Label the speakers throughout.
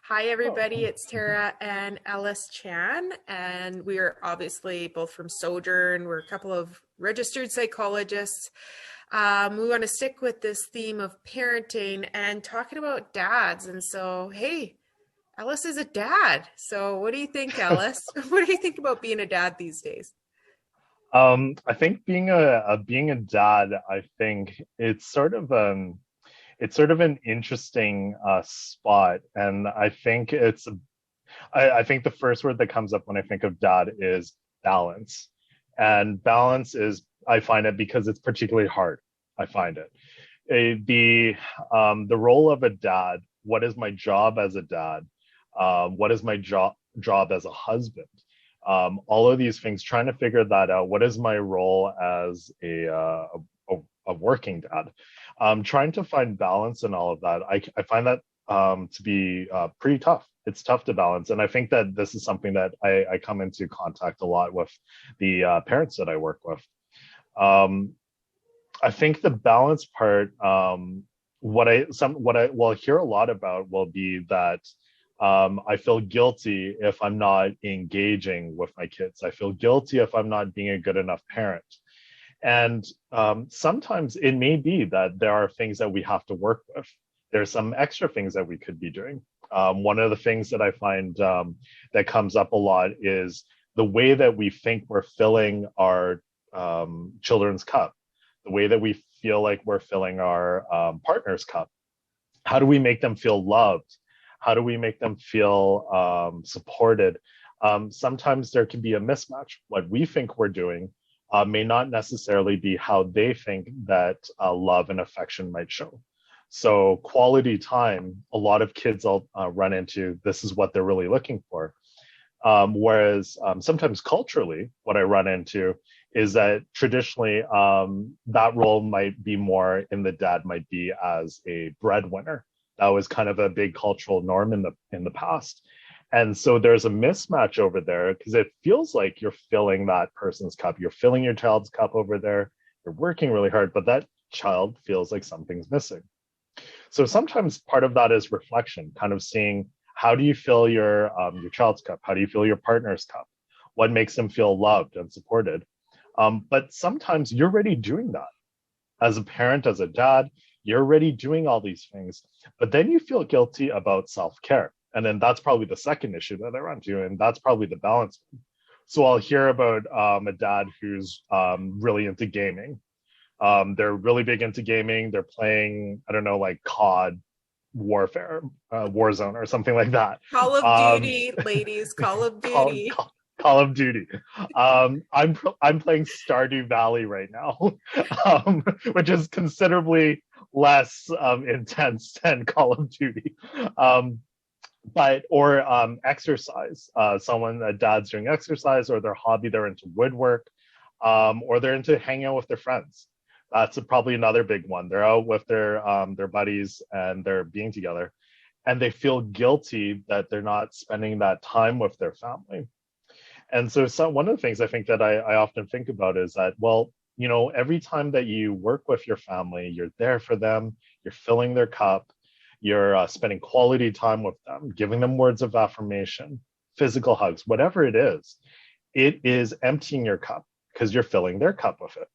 Speaker 1: Hi, everybody. It's Tara and Ellis Chan, and we are obviously both from Sojourn. We're a couple of registered psychologists. We want to stick with this theme of parenting and talking about dads. And so, hey, Ellis is a dad. So, what do you think, Ellis? What do you think about being a dad these days?
Speaker 2: I think being a dad, I think it's sort of an interesting spot, and I think the first word that comes up when I think of dad is balance, and balance is I find it because it's particularly hard. I find it the role of a dad. What is my job as a dad? What is my job as a husband? All of these things, trying to figure that out. What is my role as a working dad? Trying to find balance in all of that. I find that to be pretty tough. It's tough to balance. And I think that this is something that I come into contact a lot with the parents that I work with. Um, I think the balance part, what I will hear a lot about will be that I feel guilty if I'm not engaging with my kids. I feel guilty if I'm not being a good enough parent. And sometimes it may be that there are things that we have to work with. There's some extra things that we could be doing. One of the things that I find that comes up a lot is the way that we think we're filling our children's cup, the way that we feel like we're filling our partner's cup. How do we make them feel loved? How do we make them feel supported? Sometimes there can be a mismatch. What we think we're doing may not necessarily be how they think that love and affection might show. So quality time, a lot of kids will run into this is what they're really looking for. Whereas sometimes culturally, what I run into is that traditionally that role might be more in the dad might be as a breadwinner. That was kind of a big cultural norm in the past. And so there's a mismatch over there because it feels like you're filling that person's cup. You're filling your child's cup over there. You're working really hard, but that child feels like something's missing. So sometimes part of that is reflection, kind of seeing how do you fill your child's cup? How do you fill your partner's cup? What makes them feel loved and supported? But sometimes you're already doing that as a parent, as a dad. You're already doing all these things, but then you feel guilty about self-care. And then that's probably the second issue that I run to, and that's probably the balance. So I'll hear about a dad who's really into gaming. They're really big into gaming. They're playing, I don't know, like COD Warfare, Warzone, or something like that.
Speaker 1: Call of
Speaker 2: Um,
Speaker 1: Duty, ladies, Call of
Speaker 2: Call,
Speaker 1: Duty.
Speaker 2: Call, Call of Duty. I'm playing Stardew Valley right now, which is considerably less intense than Call of Duty. Um, but or exercise. A dad's doing exercise, or their hobby, they're into woodwork, or they're into hanging out with their friends. That's probably another big one. They're out with their buddies and they're being together, and they feel guilty that they're not spending that time with their family. And so, one of the things I think that I often think about is that, well, every time that you work with your family, you're there for them, you're filling their cup, you're spending quality time with them, giving them words of affirmation, physical hugs, whatever it is emptying your cup because you're filling their cup with it.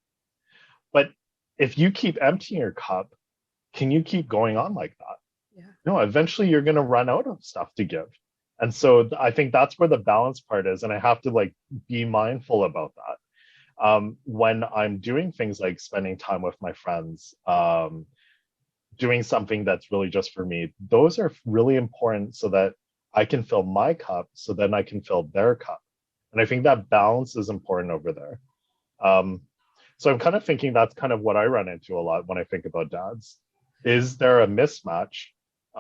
Speaker 2: But if you keep emptying your cup, can you keep going on like that?
Speaker 1: Yeah.
Speaker 2: No, eventually you're going to run out of stuff to give. And so I think that's where the balance part is. And I have to like be mindful about that. When I'm doing things like spending time with my friends, doing something that's really just for me, those are really important so that I can fill my cup so then I can fill their cup. And I think that balance is important over there. Um, so I'm kind of thinking that's kind of what I run into a lot when I think about dads. Is there a mismatch?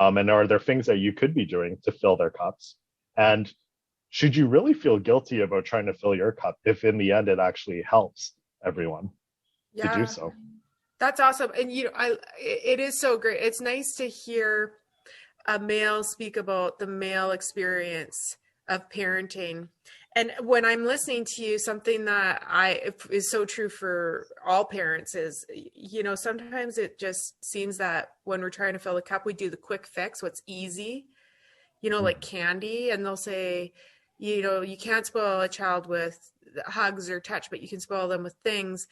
Speaker 2: And are there things that you could be doing to fill their cups? And should you really feel guilty about trying to fill your cup if in the end it actually helps everyone to do
Speaker 1: Yeah.
Speaker 2: so?
Speaker 1: That's awesome. And it is so great. It's nice to hear a male speak about the male experience of parenting. And when I'm listening to you, something that I is so true for all parents is, sometimes it just seems that when we're trying to fill a cup, we do the quick fix, what's easy, like candy, and they'll say, you can't spoil a child with hugs or touch, but you can spoil them with things.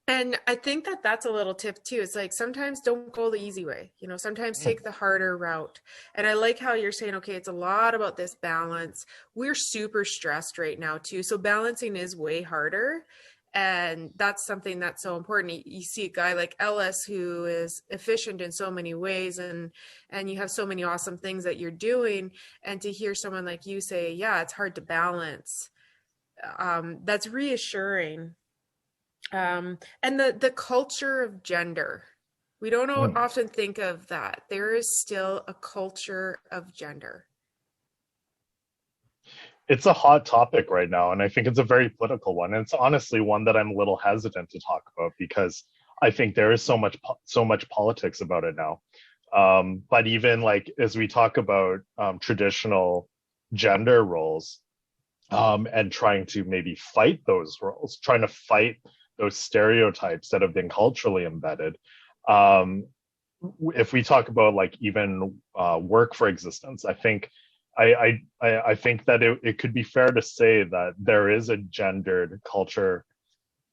Speaker 1: And I think that that's a little tip too. It's like sometimes don't go the easy way, sometimes take the harder route. And I like how you're saying, okay, it's a lot about this balance. We're super stressed right now too. So balancing is way harder. And that's something that's so important. You see a guy like Ellis who is efficient in so many ways, and you have so many awesome things that you're doing. And to hear someone like you say, yeah, it's hard to balance, that's reassuring. And the culture of gender, we don't often think of that. There is still a culture of gender.
Speaker 2: It's a hot topic right now, and I think it's a very political one. And it's honestly one that I'm a little hesitant to talk about because I think there is so much politics about it now. But even like as we talk about traditional gender roles, and trying to maybe fight those roles, trying to fight those stereotypes that have been culturally embedded. If we talk about like even work for existence, I think I think that it could be fair to say that there is a gendered culture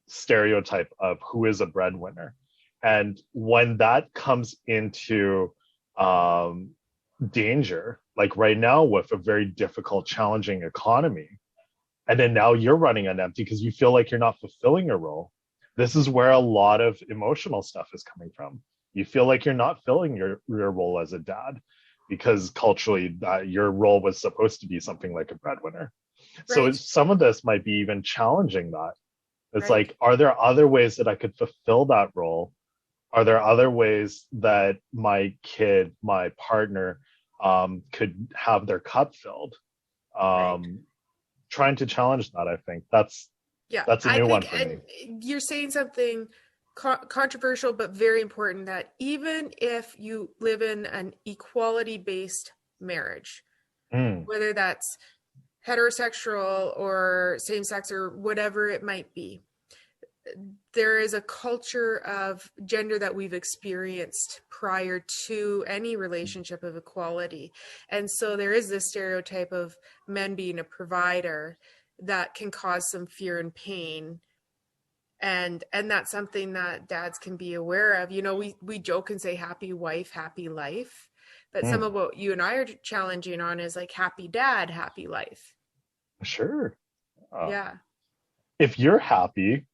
Speaker 2: stereotype of who is a breadwinner. And when that comes into danger, like right now with a very difficult, challenging economy, and then now you're running on empty because you feel like you're not fulfilling your role. This is where a lot of emotional stuff is coming from. You feel like you're not filling your role as a dad because culturally your role was supposed to be something like a breadwinner. Right. So some of this might be even challenging that. It's like, are there other ways that I could fulfill that role? Are there other ways that my kid, my partner, could have their cup filled? Trying to challenge that, I think that's a new one for me.
Speaker 1: And you're saying something controversial but very important, that even if you live in an equality-based marriage, whether that's heterosexual or same-sex or whatever it might be, there is a culture of gender that we've experienced prior to any relationship of equality. And so there is this stereotype of men being a provider that can cause some fear and pain. And that's something that dads can be aware of. We joke and say happy wife, happy life, but some of what you and I are challenging on is like happy dad, happy life.
Speaker 2: Sure.
Speaker 1: Yeah.
Speaker 2: If you're happy,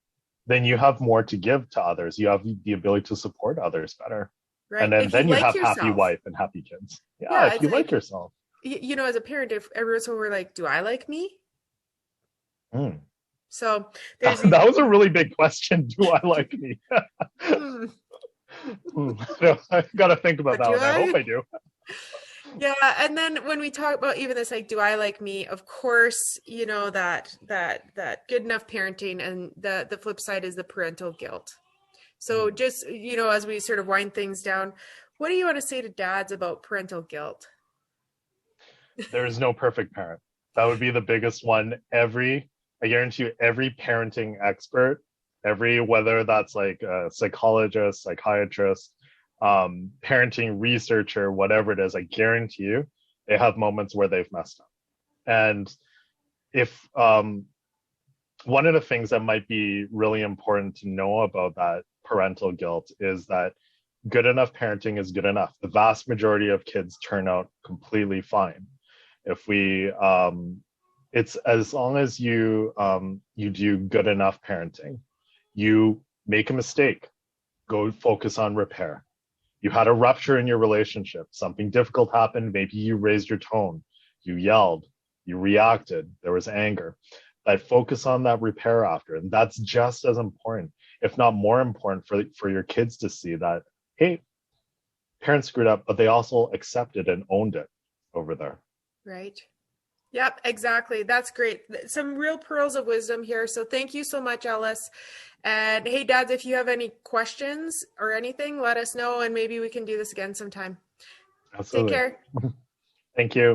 Speaker 2: then you have more to give to others. You have the ability to support others better. Right. And then you have yourself. Happy wife and happy kids. Yeah, if you like yourself.
Speaker 1: As a parent, if every so we're like, do I like me? So
Speaker 2: that was a really big question. Do I like me? I gotta think about that one. I hope I do.
Speaker 1: Yeah, and then when we talk about even this, like, do I like me? Of course, that good enough parenting, and the flip side is the parental guilt. So just, as we sort of wind things down, what do you want to say to dads about parental guilt?
Speaker 2: There is no perfect parent. That would be the biggest one. I guarantee you, every parenting expert, whether that's like a psychologist, psychiatrist, parenting researcher, whatever it is, I guarantee you they have moments where they've messed up. And if one of the things that might be really important to know about that parental guilt is that good enough parenting is good enough. The vast majority of kids turn out completely fine. If we it's as long as you do good enough parenting. You make a mistake, go focus on repair. You had a rupture in your relationship, something difficult happened, maybe you raised your tone, you yelled, you reacted, there was anger. That focus on that repair after, and that's just as important, if not more important, for your kids to see that, hey, parents screwed up, but they also accepted and owned it over there.
Speaker 1: Right. Yep, exactly. That's great. Some real pearls of wisdom here. So thank you so much, Ellis. And hey, dads, if you have any questions or anything, let us know, and maybe we can do this again sometime.
Speaker 2: Absolutely.
Speaker 1: Take care.
Speaker 2: Thank you.